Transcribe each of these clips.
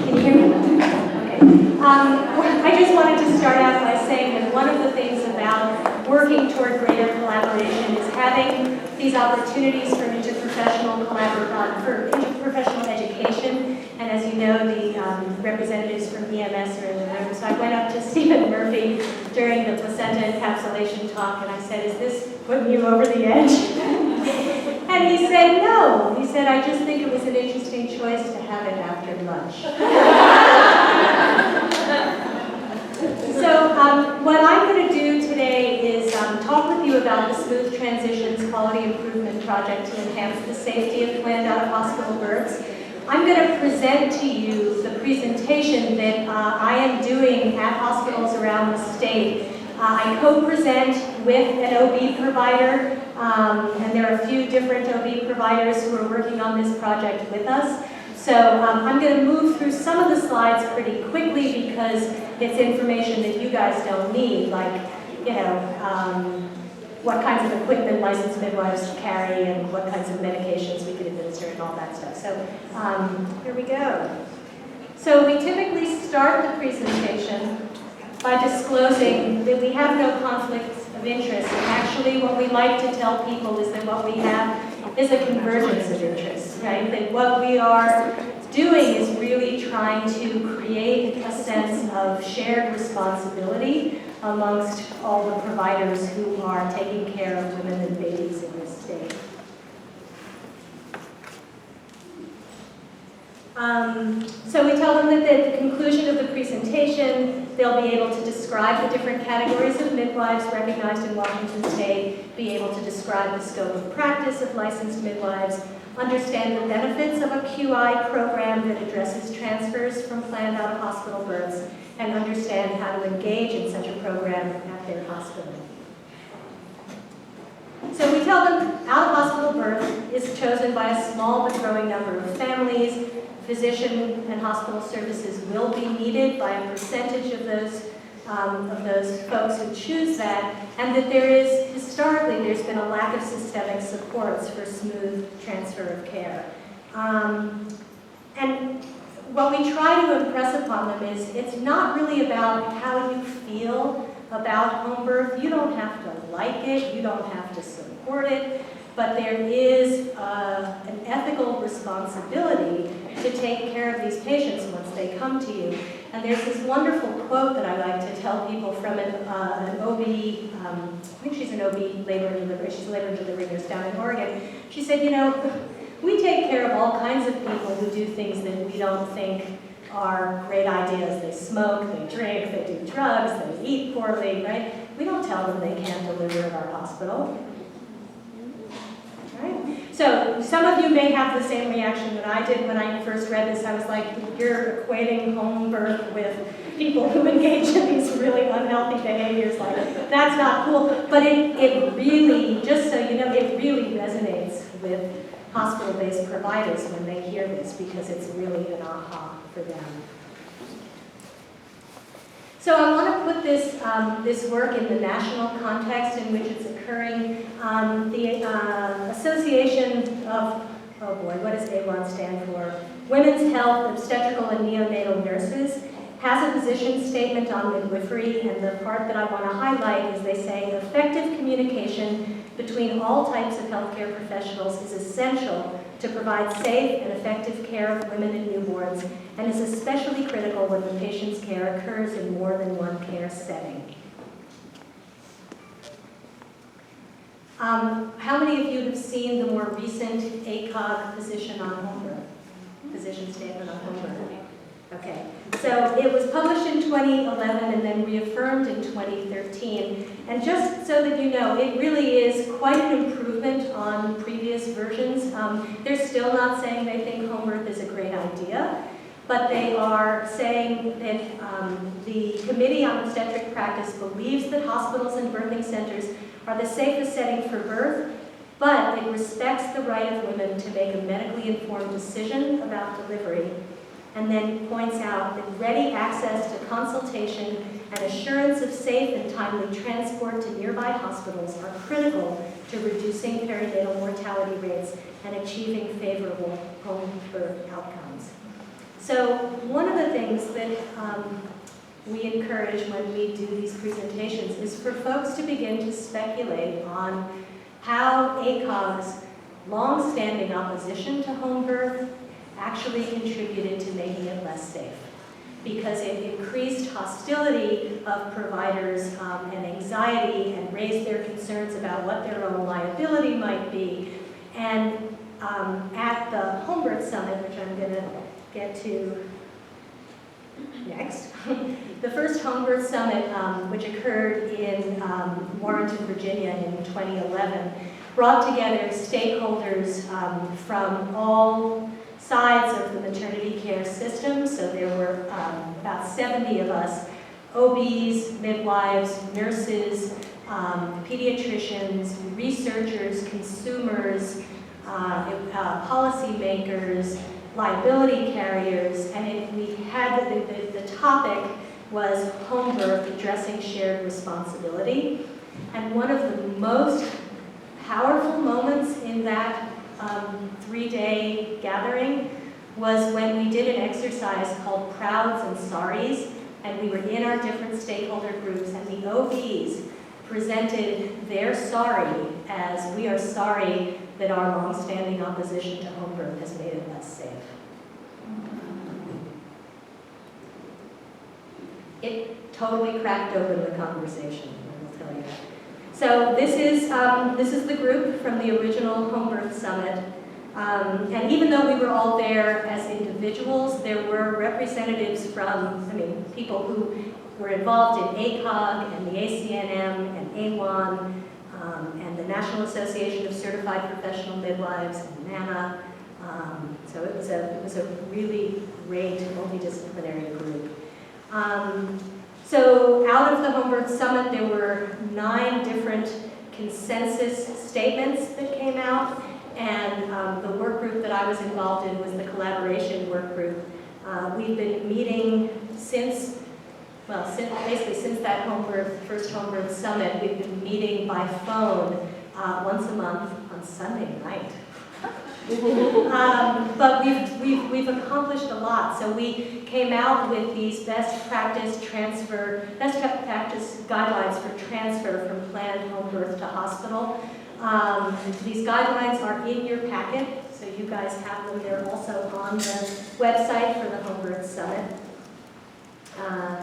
Can you hear me? Okay. I just wanted to start out by saying that one of the things about working toward greater collaboration is having these opportunities for interprofessional education. And as you know, the representatives from EMS are in the room. So I went up to Stephen Murphy during the placenta encapsulation talk, and I said, "Is this putting you over the edge?" And he said, "No." He said, "I just think it was an interesting choice to have it after lunch." So what I'm going to do today is talk with you about the Smooth Transitions Quality Improvement Project to enhance the safety of planned out-of-hospital births. I'm going to present to you the presentation that I am doing at hospitals around the state. I co-present with an OB provider, and there are a few different OB providers who are working on this project with us. So I'm going to move through some of the slides pretty quickly because it's information that you guys don't need, like, you know, what kinds of equipment licensed midwives carry and what kinds of medications we could administer and all that stuff. So here we go. So we typically start the presentation by disclosing that we have no conflicts of interest. And actually what we like to tell people is that what we have is a convergence of interests, right? That what we are doing is really trying to create a sense of shared responsibility amongst all the providers who are taking care of women and babies in this state. So we tell them that at the conclusion of the presentation, they'll be able to describe the different categories of midwives recognized in Washington State, be able to describe the scope of practice of licensed midwives, understand the benefits of a QI program that addresses transfers from planned out-of-hospital births, and understand how to engage in such a program at their hospital. So we tell them out-of-hospital birth is chosen by a small but growing number of families. Physician and hospital services will be needed by a percentage of those folks who choose that, and that there is, historically, there's been a lack of systemic supports for smooth transfer of care. And what we try to impress upon them is it's not really about how you feel about home birth. You don't have to like it, you don't have to support it, but there is an ethical responsibility to take care of these patients once they come to you. And there's this wonderful quote that I like to tell people from an OB, I think she's an OB labor and delivery, she's a labor and delivery nurse down in Oregon. She said, you know, we take care of all kinds of people who do things that we don't think are great ideas. They smoke, they drink, they do drugs, they eat poorly, right? We don't tell them they can't deliver at our hospital. Right? So some of you may have the same reaction that I did when I first read this. I was like, you're equating home birth with people who engage in these really unhealthy behaviors. Like, that's not cool. But it really, just so you know, it really resonates with hospital-based providers when they hear this, because it's really an aha for them. So I want to put this, this work in the national context in which it's occurring. The Association of, oh boy, what does AWON stand for? Women's Health, Obstetrical and Neonatal Nurses has a position statement on midwifery, and the part that I want to highlight is they say effective communication between all types of healthcare professionals is essential to provide safe and effective care of women and newborns, and is especially critical when the patient's care occurs in more than one care setting. How many of you have seen the more recent ACOG position on home birth? Position statement on home birth. Okay, so it was published in 2011 and then reaffirmed in 2013. And just so that you know, it really is quite an improvement on previous versions. They're still not saying they think home birth is a great idea, but they are saying that the Committee on Obstetric Practice believes that hospitals and birthing centers are the safest setting for birth, but it respects the right of women to make a medically informed decision about delivery, and then points out that ready access to consultation and assurance of safe and timely transport to nearby hospitals are critical to reducing perinatal mortality rates and achieving favorable home birth outcomes. So one of the things that we encourage when we do these presentations is for folks to begin to speculate on how ACOG's long-standing opposition to home birth actually contributed to making it less safe, because it increased hostility of providers and anxiety and raised their concerns about what their own liability might be. And at the Home Birth Summit, which I'm going to get to next, the first Home Birth Summit, which occurred in Warrenton, Virginia in 2011, brought together stakeholders from all sides of the maternity care system. So there were about 70 of us, OBs, midwives, nurses, pediatricians, researchers, consumers, policymakers, liability carriers, and we had the topic was home birth, addressing shared responsibility. And one of the most powerful moments in that 3-day gathering was when we did an exercise called Prouds and Sorries, and we were in our different stakeholder groups, and the OBs presented their sorry as, we are sorry that our long-standing opposition to home birth has made it less safe. It totally cracked open the conversation, I will tell you. So this is the group from the original Home Birth Summit. And even though we were all there as individuals, there were representatives from, people who were involved in ACOG and the ACNM and AWAN and the National Association of Certified Professional Midwives and NANA. So it was a really great multidisciplinary group. So out of the Home Birth Summit, there were 9 different consensus statements that came out, and the work group that I was involved in was the collaboration work group. We've been meeting since that first Home Birth Summit. We've been meeting by phone once a month on Sunday night. But we've accomplished a lot. So we came out with these best practice guidelines for transfer from planned home birth to hospital. These guidelines are in your packet, so you guys have them. They're also on the website for the Home Birth Summit.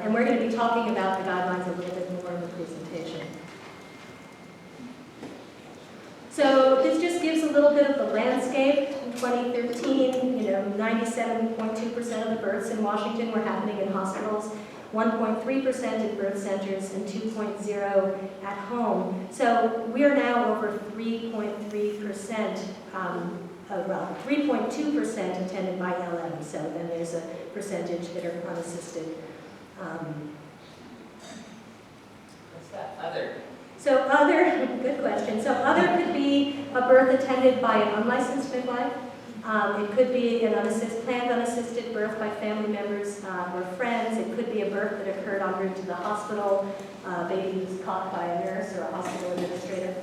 And we're going to be talking about the guidelines a little bit more in the presentation. So this just gives a little bit of the landscape. In 2013, 97.2% of the births in Washington were happening in hospitals, 1.3% in birth centers, and 2.0% at home. So we are now over 3.3%, 3.2% attended by LM. So then there's a percentage that are unassisted. What's that other? So other, good question. So other could be a birth attended by an unlicensed midwife. It could be an planned unassisted birth by family members or friends. It could be a birth that occurred en route to the hospital. Baby was caught by a nurse or a hospital administrator.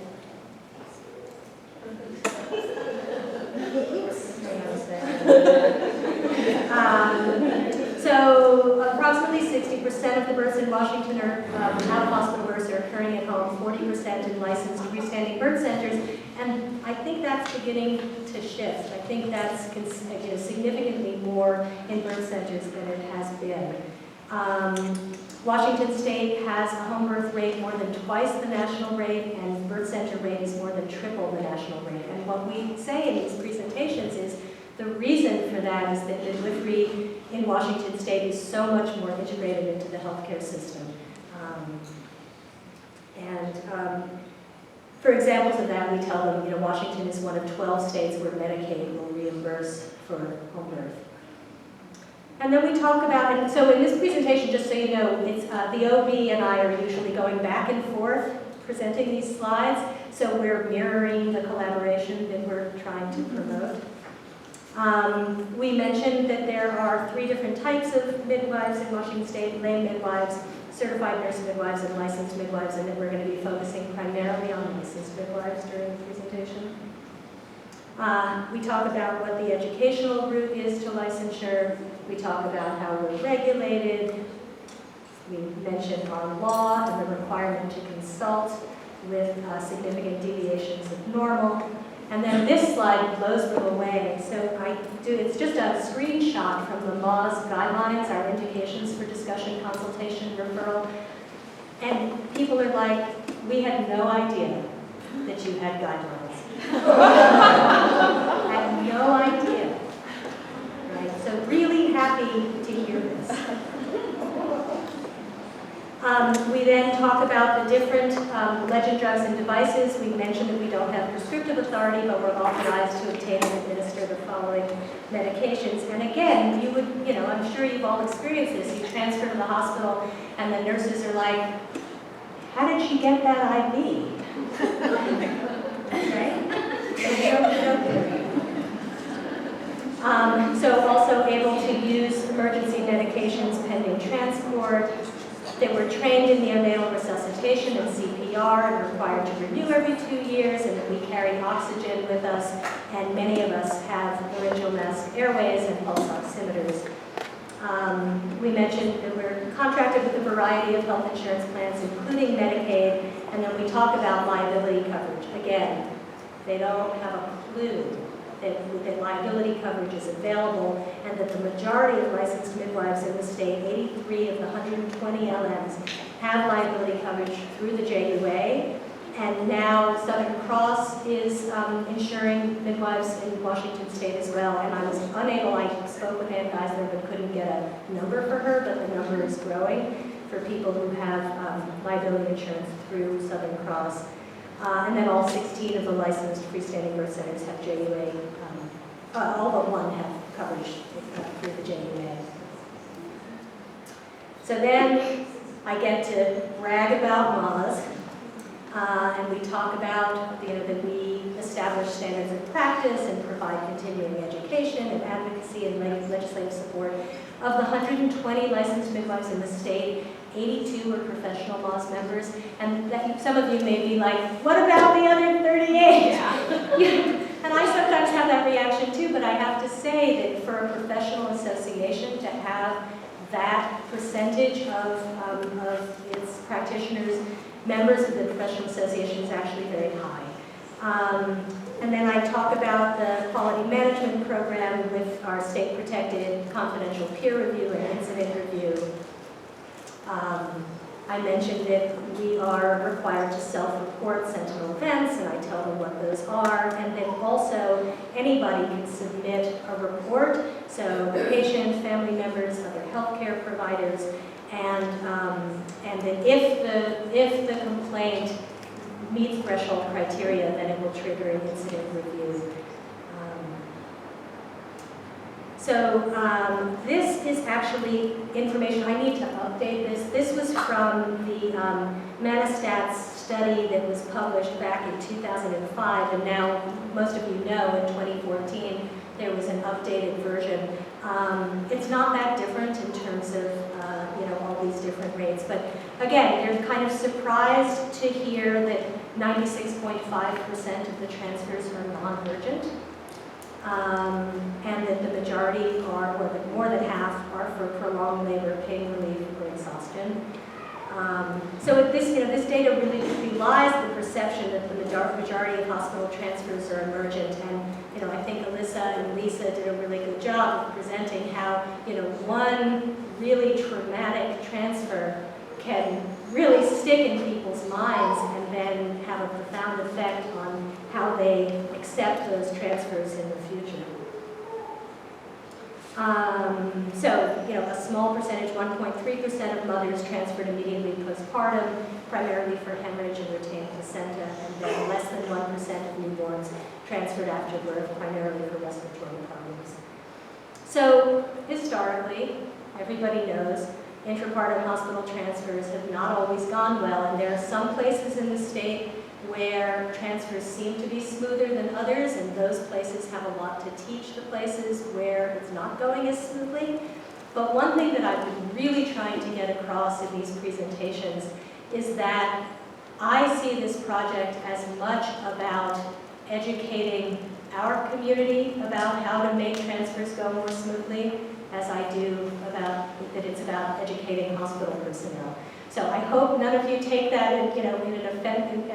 So approximately 60% of the births in Washington are out-of-hospital births are occurring at home, 40% in licensed freestanding birth centers, and I think that's beginning to shift. I think that's significantly more in birth centers than it has been. Washington State has a home birth rate more than twice the national rate, and birth center rate is more than triple the national rate. And what we say in these presentations is the reason for that is that midwifery in Washington State is so much more integrated into the healthcare system. For examples of that, we tell them, Washington is one of 12 states where Medicaid will reimburse for home birth. And then we talk about, and so in this presentation, just so you know, it's the OB and I are usually going back and forth presenting these slides, so we're mirroring the collaboration that we're trying to promote. We mentioned that there are 3 different types of midwives in Washington State: lay midwives, certified nurse midwives, and licensed midwives, and that we're going to be focusing primarily on licensed midwives during the presentation. We talk about what the educational route is to licensure. We talk about how we're regulated. We mention our law and the requirement to consult with significant deviations of normal. And then this slide blows them away. So it's just a screenshot from the law's guidelines, our indications for discussion, consultation, referral. And people are like, we had no idea that you had guidelines. I had no idea. Right? So really happy to hear this. We then talk about the different legend drugs and devices. We mentioned that we don't have prescriptive authority, but we're authorized to obtain and administer the following medications. And again, I'm sure you've all experienced this. You transfer to the hospital, and the nurses are like, how did she get that IV? So also able to use emergency medications pending transport. They were trained in neonatal resuscitation and CPR and required to renew every 2 years, and that we carry oxygen with us, and many of us have laryngeal mask airways and pulse oximeters. We mentioned that we're contracted with a variety of health insurance plans, including Medicaid, and then we talk about liability coverage. Again, they don't have a clue that liability coverage is available, and that the majority of licensed midwives in the state, 83 of the 120 LMs, have liability coverage through the JUA, and now Southern Cross is insuring midwives in Washington State as well, and I was unable, I spoke with Ann Geisler but couldn't get a number for her, but the number is growing for people who have liability insurance through Southern Cross. And then all 16 of the licensed freestanding birth centers have JUA, all but one have coverage through the JUA. So then I get to brag about MAs, and we talk about that we establish standards of practice and provide continuing education and advocacy and legislative support. Of the 120 licensed midwives in the state, 82 are professional MAS members, and some of you may be like, what about the other 38? Yeah. And I sometimes have that reaction too, but I have to say that for a professional association to have that percentage of its practitioners, members of the professional association, is actually very high. And then I talk about the quality management program with our state-protected confidential peer review and incident review. I mentioned that we are required to self-report sentinel events, and I tell them what those are, and then also anybody can submit a report, so the patient, family members, other healthcare providers, and that if the complaint meets threshold criteria, then it will trigger an incident review. So this is actually information, I need to update this. This was from the Manistats study that was published back in 2005, and now most of you know in 2014 there was an updated version. It's not that different in terms of all these different rates, but again, you're kind of surprised to hear that 96.5% of the transfers are non-urgent. And that the majority are, or that more than half, are for prolonged labor, pain relief, or exhaustion. So this data really belies the perception that the majority of hospital transfers are emergent. And I think Alyssa and Lisa did a really good job of presenting how one really traumatic transfer can really stick in people's minds and then have a profound effect on how they accept those transfers in the future. A small percentage, 1.3% of mothers transferred immediately postpartum, primarily for hemorrhage and retained placenta, and then less than 1% of newborns transferred after birth, primarily for respiratory problems. So historically, everybody knows, intrapartum hospital transfers have not always gone well, and there are some places in the state where transfers seem to be smoother than others, and those places have a lot to teach the places where it's not going as smoothly. But one thing that I've been really trying to get across in these presentations is that I see this project as much about educating our community about how to make transfers go more smoothly as I do about that it's about educating hospital personnel. So I hope none of you take that in an offensive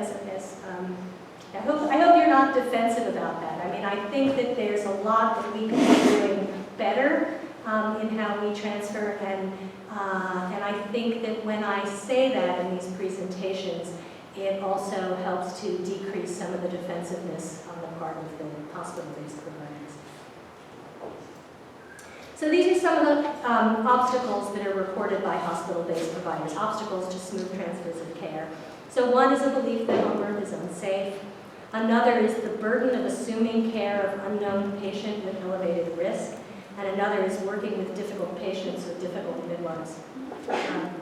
I hope you're not defensive about that. I mean, I think that there's a lot that we can be doing better in how we transfer, and I think that when I say that in these presentations, it also helps to decrease some of the defensiveness on the part of the hospital-based providers. So these are some of the obstacles that are reported by hospital-based providers, obstacles to smooth transfers of care. So one is a belief that home birth is unsafe. Another is the burden of assuming care of unknown patient with elevated risk. And another is working with difficult patients with difficult midwives.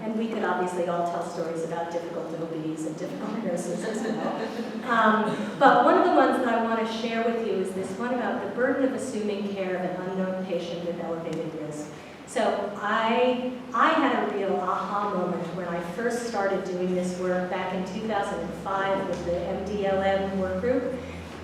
And we could obviously all tell stories about difficult OBs and difficult nurses as well. But one of the ones that I want to share with you is this one about the burden of assuming care of an unknown patient with elevated risk. So I had a real aha moment when I first started doing this work back in 2005 with the MDLM work group.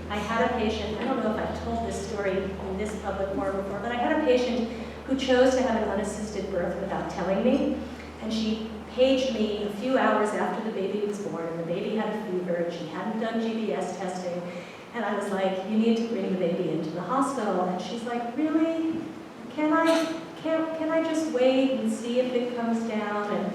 I had a patient, I don't know if I've told this story in this public forum before, but I had a patient who chose to have an unassisted birth without telling me. And she paged me a few hours after the baby was born, and the baby had a fever, and she hadn't done GBS testing. And I was like, you need to bring the baby into the hospital. And she's like, really? Can I just wait and see if it comes down? And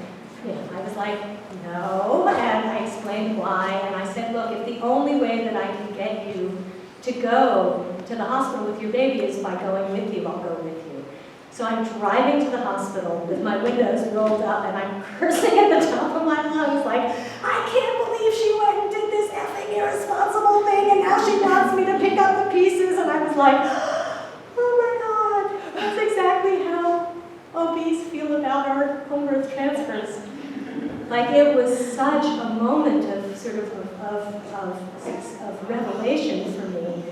I was like, no, and I explained why, and I said, look, if the only way that I can get you to go to the hospital with your baby is by going with you, I'll go with you. So I'm driving to the hospital with my windows rolled up, and I'm cursing at the top of my lungs, like, I can't believe she went and did this effing irresponsible thing, and now she wants me to pick up the pieces, and I was like, oh my God, that's exactly how OBs feel about our home birth transfers. Like, it was such a moment of sort of revelation for me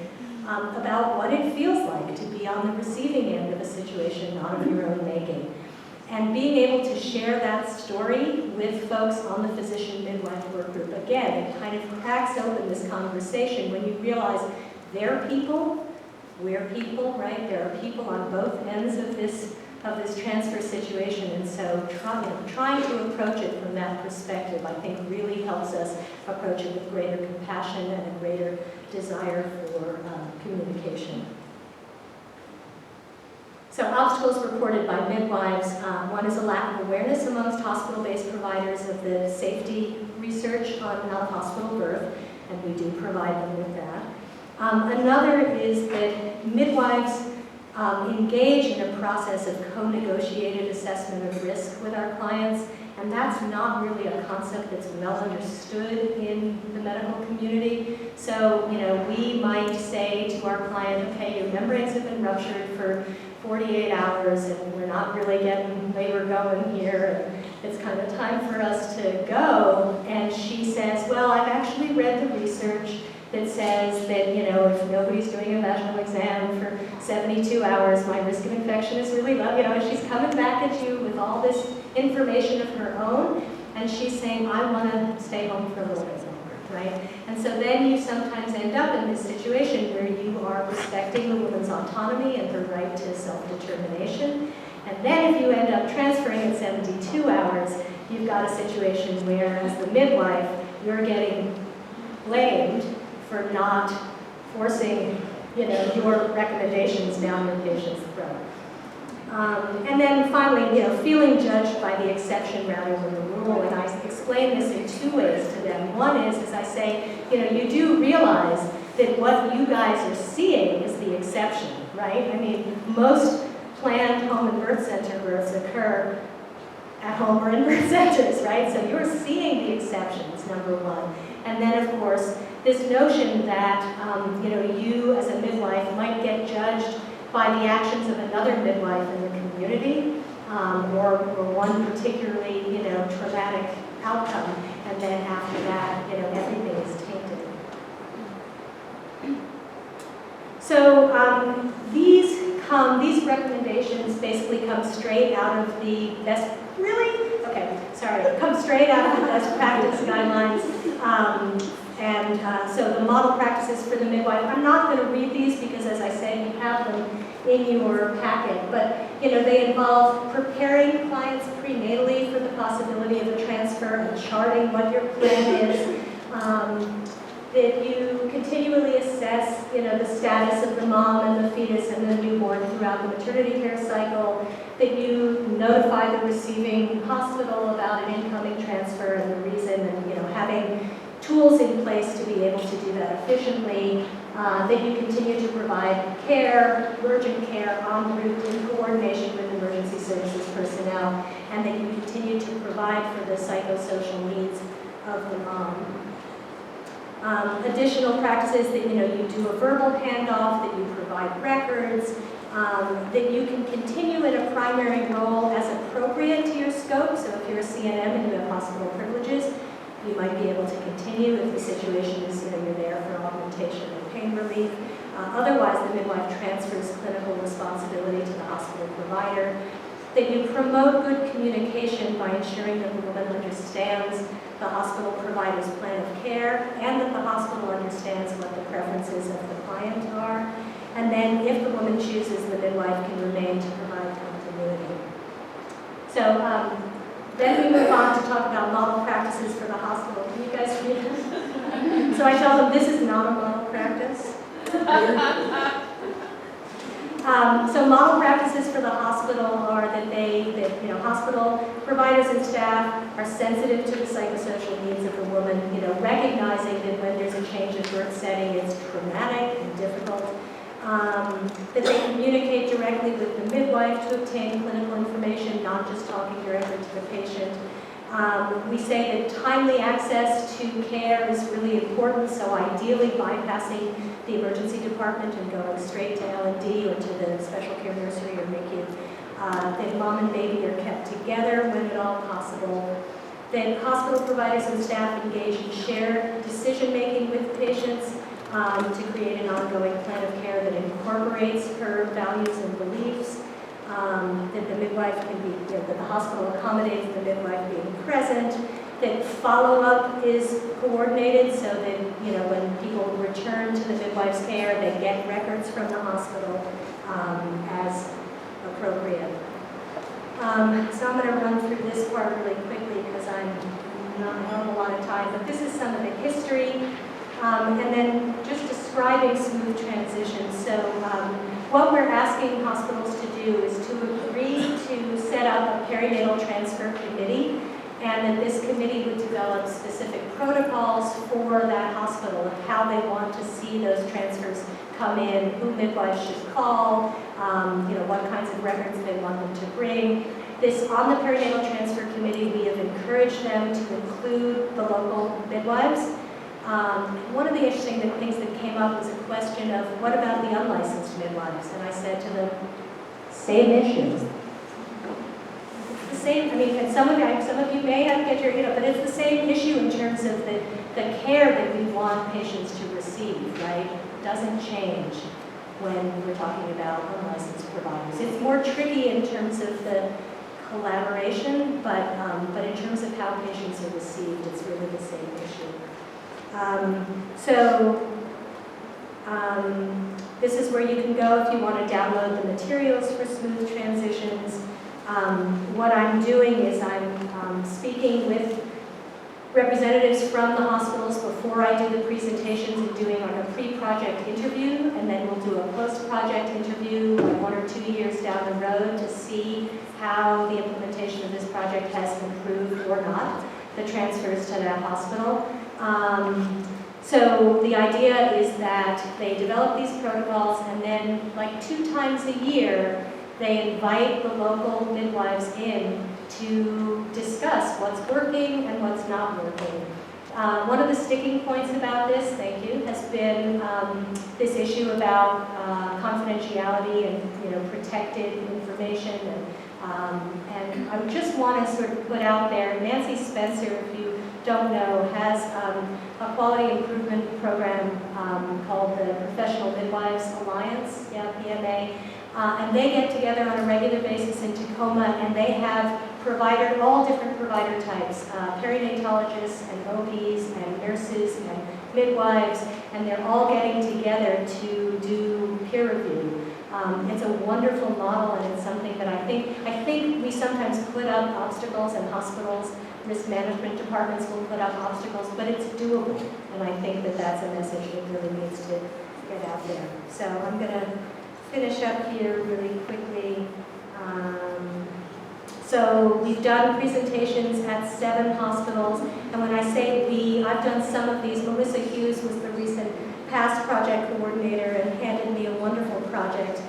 about what it feels like to be on the receiving end of a situation not of your own making. And being able to share that story with folks on the physician midwife work group, again, it kind of cracks open this conversation when you realize they're people, we're people, right? There are people on both ends of this transfer situation, and so trying to approach it from that perspective, I think, really helps us approach it with greater compassion and a greater desire for communication. So obstacles reported by midwives, one is a lack of awareness amongst hospital-based providers of the safety research on out-of-hospital birth, and we do provide them with that. Another is that midwives engage in a process of co-negotiated assessment of risk with our clients, and that's not really a concept that's well understood in the medical community. So, we might say to our client, okay, your membranes have been ruptured for 48 hours, and we're not really getting labor going here, and it's kind of time for us to go. And she says, well, I've actually read the research that says that, if nobody's doing a vaginal exam for 72 hours, my risk of infection is really low. And she's coming back at you with all this information of her own, and she's saying, I want to stay home for a little bit longer, right? And so then you sometimes end up in this situation where you are respecting the woman's autonomy and her right to self-determination. And then if you end up transferring at 72 hours, you've got a situation where, as the midwife, you're getting blamed for not forcing, your recommendations down your patient's throat. And then finally, feeling judged by the exception rather than the rule. And I explain this in two ways to them. One is, as I say, you do realize that what you guys are seeing is the exception, right? I mean, most planned home and birth center births occur at home or in birth centers, right? So you're seeing the exceptions, number one. And then, of course, this notion that, you as a midwife might get judged by the actions of another midwife in the community, or one particularly, traumatic outcome, and then after that, everything is tainted. So these recommendations basically come straight out of the best, come straight out of the best practice guidelines. And so the model practices for the midwife, I'm not going to read these because, as I said, you have them in your packet, but they involve preparing clients prenatally for the possibility of a transfer and charting what your plan is. That you continually assess, the status of the mom and the fetus and the newborn throughout the maternity care cycle. That you notify the receiving hospital about an incoming transfer and the reason, and having tools in place to be able to do that efficiently. That you continue to provide care, urgent care, en route in coordination with emergency services personnel, and that you continue to provide for the psychosocial needs of the mom. Additional practices that you do a verbal handoff, that you provide records, that you can continue in a primary role as appropriate to your scope. So if you're a CNM and you have hospital privileges, you might be able to continue if the situation is you're there for augmentation and pain relief. Otherwise, the midwife transfers clinical responsibility to the hospital provider. That you promote good communication by ensuring that the woman understands the hospital provider's plan of care and that the hospital understands what the preferences of the client are. And then if the woman chooses, the midwife can remain to provide continuity. So then we move on to talk about model practices for the hospital. Can you guys read this? So I tell them this is not a model practice. So model practices for the hospital are that hospital providers and staff are sensitive to the psychosocial needs of the woman, recognizing that when there's a change of birth setting, it's traumatic and difficult. That they communicate directly with the midwife to obtain clinical information, not just talking directly to the patient. We say that timely access to care is really important, so ideally bypassing the emergency department and going straight to L&D or to the special care nursery or NICU. That mom and baby are kept together when at all possible. That hospital providers and staff engage in shared decision-making with patients to create an ongoing plan of care that incorporates her values and beliefs. That the midwife can be, that the hospital accommodates the midwife being present, that follow-up is coordinated so that, when people return to the midwife's care, they get records from the hospital as appropriate. So I'm going to run through this part really quickly because I don't have a lot of time, but this is some of the history, and then just describing smooth transitions. So what we're asking hospitals to do is to agree to set up a perinatal transfer committee, and that this committee would develop specific protocols for that hospital of how they want to see those transfers come in, who midwives should call, what kinds of records they want them to bring. On the perinatal transfer committee, we have encouraged them to include the local midwives. One of the interesting things that came up was a question of what about the unlicensed midwives? And I said to them, same issue. It's the same, and some of you may not get your, but it's the same issue in terms of the care that we want patients to receive, right? It doesn't change when we're talking about unlicensed providers. It's more tricky in terms of the collaboration, but in terms of how patients are received, it's really the same issue. This is where you can go if you want to download the materials for smooth transitions. What I'm doing is I'm speaking with representatives from the hospitals before I do the presentations and doing a pre-project interview, and then we'll do a post-project interview 1 or 2 years down the road to see how the implementation of this project has improved or not the transfers to that hospital. So the idea is that they develop these protocols, and then like 2 times a year, they invite the local midwives in to discuss what's working and what's not working. One of the sticking points about this, thank you, has been this issue about confidentiality and protected information. And I just want to sort of put out there, Nancy Spencer, if you don't know, has a quality improvement program called the Professional Midwives Alliance, PMA, and they get together on a regular basis in Tacoma, and they have all different provider types, perinatologists and OBs and nurses and midwives, and they're all getting together to do peer review. It's a wonderful model, and it's something that I think we sometimes put up obstacles, and hospitals, risk management departments will put up obstacles, but it's doable, and I think that that's a message that really needs to get out there. So I'm going to finish up here really quickly. So we've done presentations at 7 hospitals, and when I say we, I've done some of these. Melissa Hughes was the recent past project coordinator and handed me a wonderful project.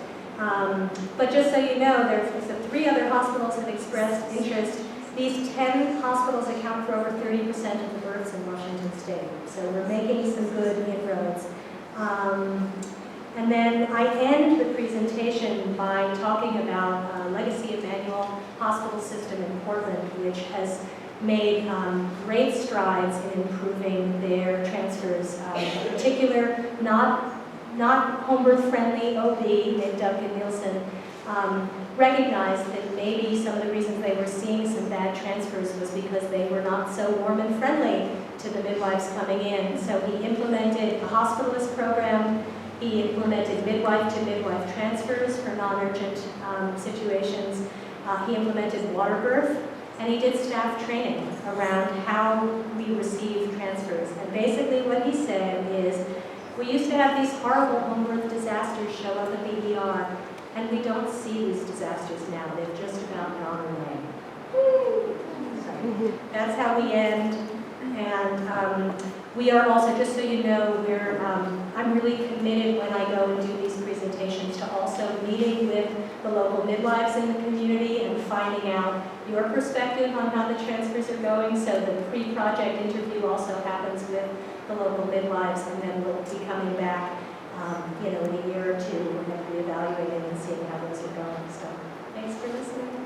But just so you know, there's 3 other hospitals have expressed interest. These 10 hospitals account for over 30% of the births in Washington State, so we're making some good inroads. And then I end the presentation by talking about Legacy Emmanuel Hospital System in Portland, which has made great strides in improving their transfers. In particular, not home birth friendly OB, named Duncan Nielsen, recognized that maybe some of the reasons they were seeing some bad transfers was because they were not so warm and friendly to the midwives coming in. So he implemented a hospitalist program. He implemented midwife-to-midwife transfers for non-urgent situations. He implemented water birth, and he did staff training around how we receive transfers. And basically what he said is, we used to have these horrible home birth disasters show up at the ER, and we don't see these disasters now. They've just about gone away. So that's how we end. And we are also, just so you know, I'm really committed when I go and do these presentations to also meeting with the local midwives in the community and finding out your perspective on how the transfers are going. So the pre-project interview also happens with the local midwives, and then we'll be coming back in a year or two and reevaluating and seeing how those are going. So thanks for listening.